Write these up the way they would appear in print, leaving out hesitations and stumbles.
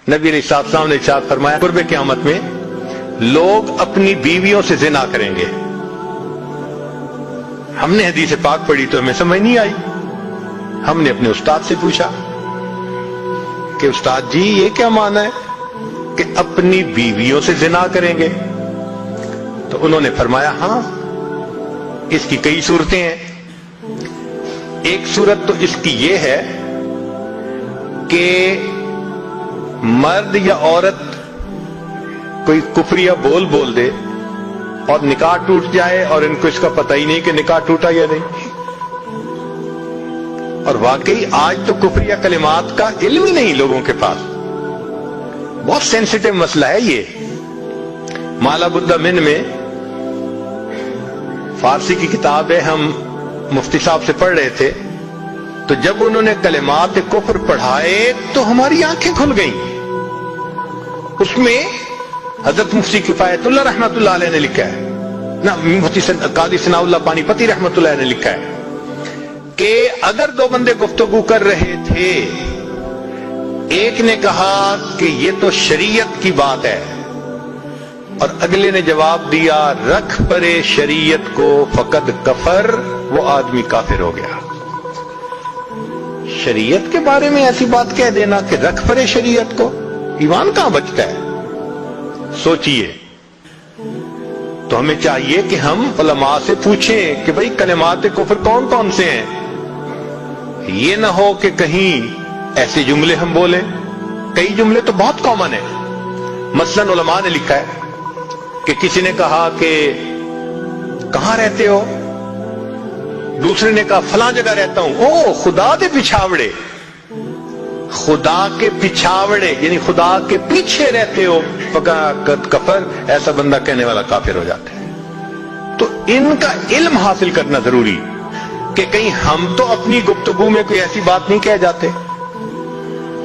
नबी अलैहिस्सलाम ने इरशाद फरमाया कुर्ब क़यामत में लोग अपनी बीवियों से ज़िना करेंगे। हमने हदीस पाक पढ़ी तो हमें समझ नहीं आई। हमने अपने उस्ताद से पूछा कि उस्ताद जी ये क्या माना है कि अपनी बीवियों से ज़िना करेंगे? तो उन्होंने फरमाया हाँ, इसकी कई सूरतें हैं। एक सूरत तो इसकी ये है कि मर्द या औरत कोई कुफरिया बोल दे और निकाह टूट जाए और इनको इसका पता ही नहीं कि निकाह टूटा या नहीं। और वाकई आज तो कुफरिया कलिमात का इल्म ही नहीं लोगों के पास। बहुत सेंसिटिव मसला है ये। माला बुद्दा मिन में फारसी की किताब है, हम मुफ्ती साहब से पढ़ रहे थे, तो जब उन्होंने कलिमात कुफ्र पढ़ाए तो हमारी आंखें खुल गईं। उसमें हजरत मुफ्ती किफायतुल्लाह रहमतुल्लाह अलैह ने लिखा है ना, मुफ्ती कादी सनाउल्लाह पानीपती रहमतुल्लाह ने लिखा है कि अगर दो बंदे गुफ्तगू कर रहे थे, एक ने कहा कि ये तो शरीयत की बात है और अगले ने जवाब दिया रख परे शरीयत को फकद कफर, वो आदमी काफिर हो गया। शरीयत के बारे में ऐसी बात कह देना कि रख परे शरीयत को, ईमान कहां बचता है? सोचिए। तो हमें चाहिए कि हम उलमा से पूछें कि भाई कलिमात कुफ्र कौन कौन से हैं। ये ना हो कि कहीं ऐसे जुमले हम बोले, कई जुमले तो बहुत कॉमन है। मसलन उलमा ने लिखा है कि किसी ने कहा कि कहां रहते हो, दूसरे ने कहा फलां जगह रहता हूं। ओ खुदा दे पिछावड़े, खुदा के पिछावड़े यानी खुदा के पीछे रहते हो, फकद कफर, ऐसा बंदा कहने वाला काफिर हो जाता है। तो इनका इल्म हासिल करना जरूरी कि कहीं हम तो अपनी गुफ्तगू में कोई ऐसी बात नहीं कह जाते,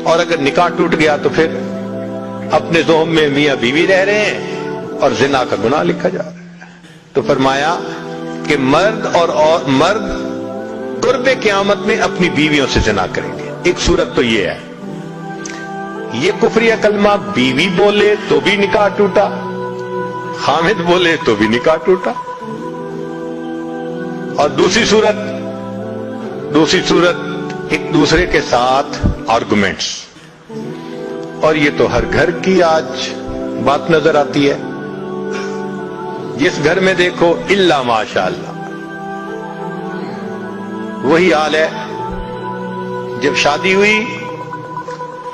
और अगर निकाह टूट गया तो फिर अपने ज़ोम में मियां बीवी रह रहे हैं और जिना का गुनाह लिखा जा रहा है। तो फरमाया कि मर्द कुर्बे क़यामत में अपनी बीवियों से जिना करेंगे। एक सूरत तो ये है, ये कुफरिया कलमा बीवी बोले तो भी निकाह टूटा, हामिद बोले तो भी निकाह टूटा। और दूसरी सूरत एक दूसरे के साथ आर्गुमेंट्स, और ये तो हर घर की आज बात नजर आती है। जिस घर में देखो इल्ला माशाअल्लाह वही हाल है। जब शादी हुई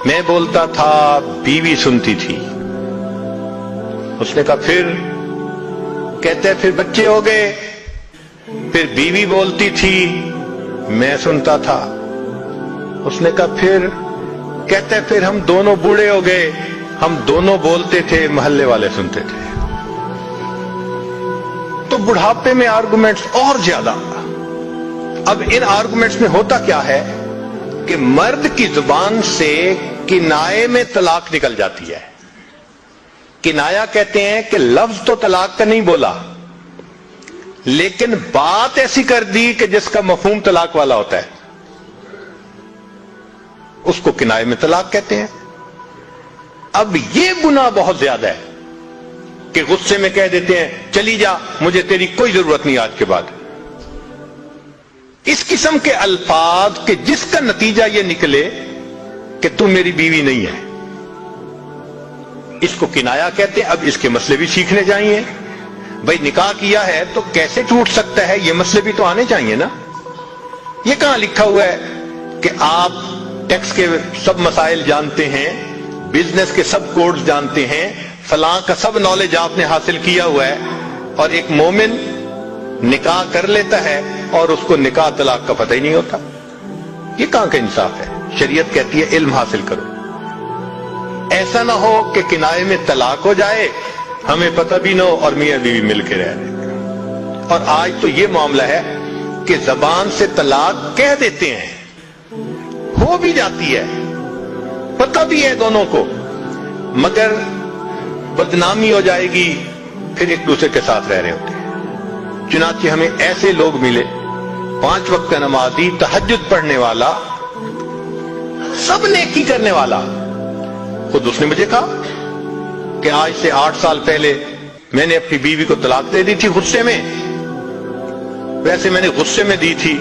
मैं बोलता था, बीवी सुनती थी। उसने कहा फिर, कहते फिर बच्चे हो गए, फिर बीवी बोलती थी मैं सुनता था। उसने कहा फिर, कहते फिर हम दोनों बूढ़े हो गए, हम दोनों बोलते थे, मोहल्ले वाले सुनते थे। तो बुढ़ापे में आर्गुमेंट्स और ज्यादा। अब इन आर्गुमेंट्स में होता क्या है कि मर्द की जुबान से किनाए में तलाक निकल जाती है। किनाया कहते हैं कि लफ्ज तो तलाक का नहीं बोला, लेकिन बात ऐसी कर दी कि जिसका मफहूम तलाक वाला होता है, उसको किनाए में तलाक कहते हैं। अब यह गुनाह बहुत ज्यादा है कि गुस्से में कह देते हैं चली जा, मुझे तेरी कोई जरूरत नहीं आज के बाद। इस किस्म के अल्फाज के जिसका नतीजा यह निकले कि तू मेरी बीवी नहीं है, इसको किनाया कहते हैं। अब इसके मसले भी सीखने चाहिए। भाई निकाह किया है तो कैसे टूट सकता है, ये मसले भी तो आने चाहिए ना। ये कहां लिखा हुआ है कि आप टैक्स के सब मसाइल जानते हैं, बिजनेस के सब कोड्स जानते हैं, फलां का सब नॉलेज आपने हासिल किया हुआ है, और एक मोमिन निकाह कर लेता है और उसको निकाह तलाक का पता ही नहीं होता। ये कहां का इंसाफ है? शरीयत कहती है इल्म हासिल करो। ऐसा ना हो कि किनाए में तलाक हो जाए, हमें पता भी ना हो और मियां बीवी मिलकर रह रहे। और आज तो ये मामला है कि जबान से तलाक कह देते हैं, हो भी जाती है, पता भी है दोनों को, मगर बदनामी हो जाएगी, फिर एक दूसरे के साथ रह रहे होते हैं। चुनांचे हमें ऐसे लोग मिले, 5 वक्त नमाजी, तहज्जुद पढ़ने वाला, सब नेकी करने वाला, खुद उसने मुझे कहा कि आज से 8 साल पहले मैंने अपनी बीवी को तलाक दे दी थी गुस्से में। वैसे मैंने गुस्से में दी थी।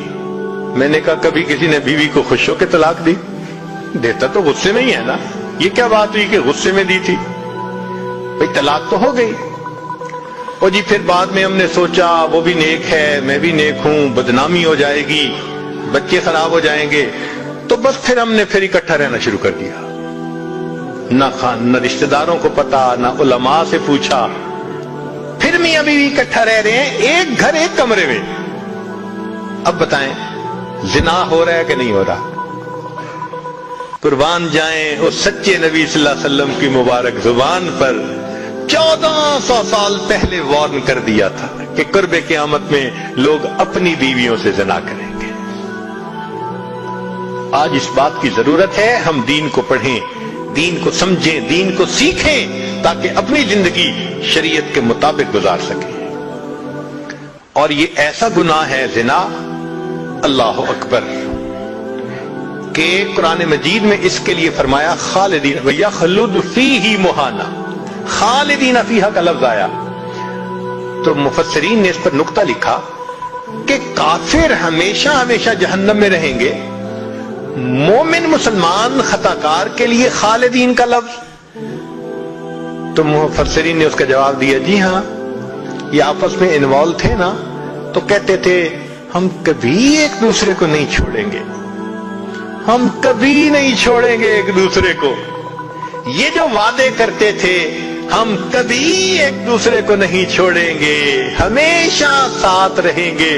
मैंने कहा कभी किसी ने बीवी को खुश होकर तलाक दी? देता तो गुस्से में ही है ना। ये क्या बात हुई कि गुस्से में दी थी? भाई तलाक तो हो गई। और जी फिर बाद में हमने सोचा वो भी नेक है, मैं भी नेक हूं, बदनामी हो जाएगी, बच्चे खराब हो जाएंगे, तो बस फिर हमने फिर इकट्ठा रहना शुरू कर दिया। न रिश्तेदारों को पता, न उलमा से पूछा, फिर मियां बीवी इकट्ठा रह रहे हैं, एक घर एक कमरे में। अब बताएं जिना हो रहा है कि नहीं हो रहा? कुर्बान जाएं उस सच्चे नबी सल्लल्लाहु अलैहि वसल्लम की मुबारक जुबान पर 1400 साल पहले वार्न कर दिया था कि कुर्बे क़यामत में लोग अपनी बीवियों से ज़िना करेंगे। आज इस बात की जरूरत है हम दीन को पढ़ें, दीन को समझें, दीन को सीखें, ताकि अपनी जिंदगी शरीयत के मुताबिक गुजार सकें। और ये ऐसा गुनाह है ज़िना, अल्लाह अकबर, कि कुरान मजीद में इसके लिए फरमाया खालिदीन यखलुद फीही मुहाना, खालिदीन फीहा का लफ्ज आया तो मुफस्सिरीन ने इस पर नुक्ता लिखा कि काफिर हमेशा हमेशा जहन्नम में रहेंगे, मोमिन मुसलमान खताकार के लिए खालिदीन का लफ्ज। तो मुफस्सिरीन ने उसका जवाब दिया, जी हां, ये आपस में इन्वॉल्व थे ना, तो कहते थे हम कभी एक दूसरे को नहीं छोड़ेंगे, हम कभी नहीं छोड़ेंगे एक दूसरे को। ये जो वादे करते थे हम कभी एक दूसरे को नहीं छोड़ेंगे, हमेशा साथ रहेंगे,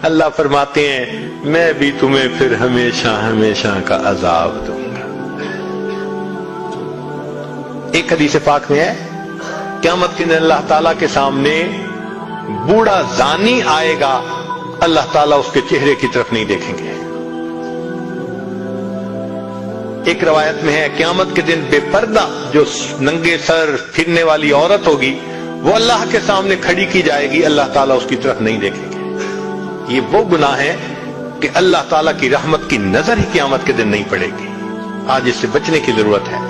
अल्लाह फरमाते हैं मैं भी तुम्हें फिर हमेशा हमेशा का अजाब दूंगा। एक हदीस पाक में है क़यामत के दिन अल्लाह ताला के सामने बूढ़ा जानी आएगा, अल्लाह ताला उसके चेहरे की तरफ नहीं देखेंगे। एक रवायत में है क़यामत के दिन बेपर्दा जो नंगे सर फिरने वाली औरत होगी वो अल्लाह के सामने खड़ी की जाएगी, अल्लाह ताला उसकी तरफ नहीं देखेंगे। ये वो गुनाह है कि अल्लाह ताला की रहमत की नजर ही क़यामत के दिन नहीं पड़ेगी। आज इससे बचने की जरूरत है।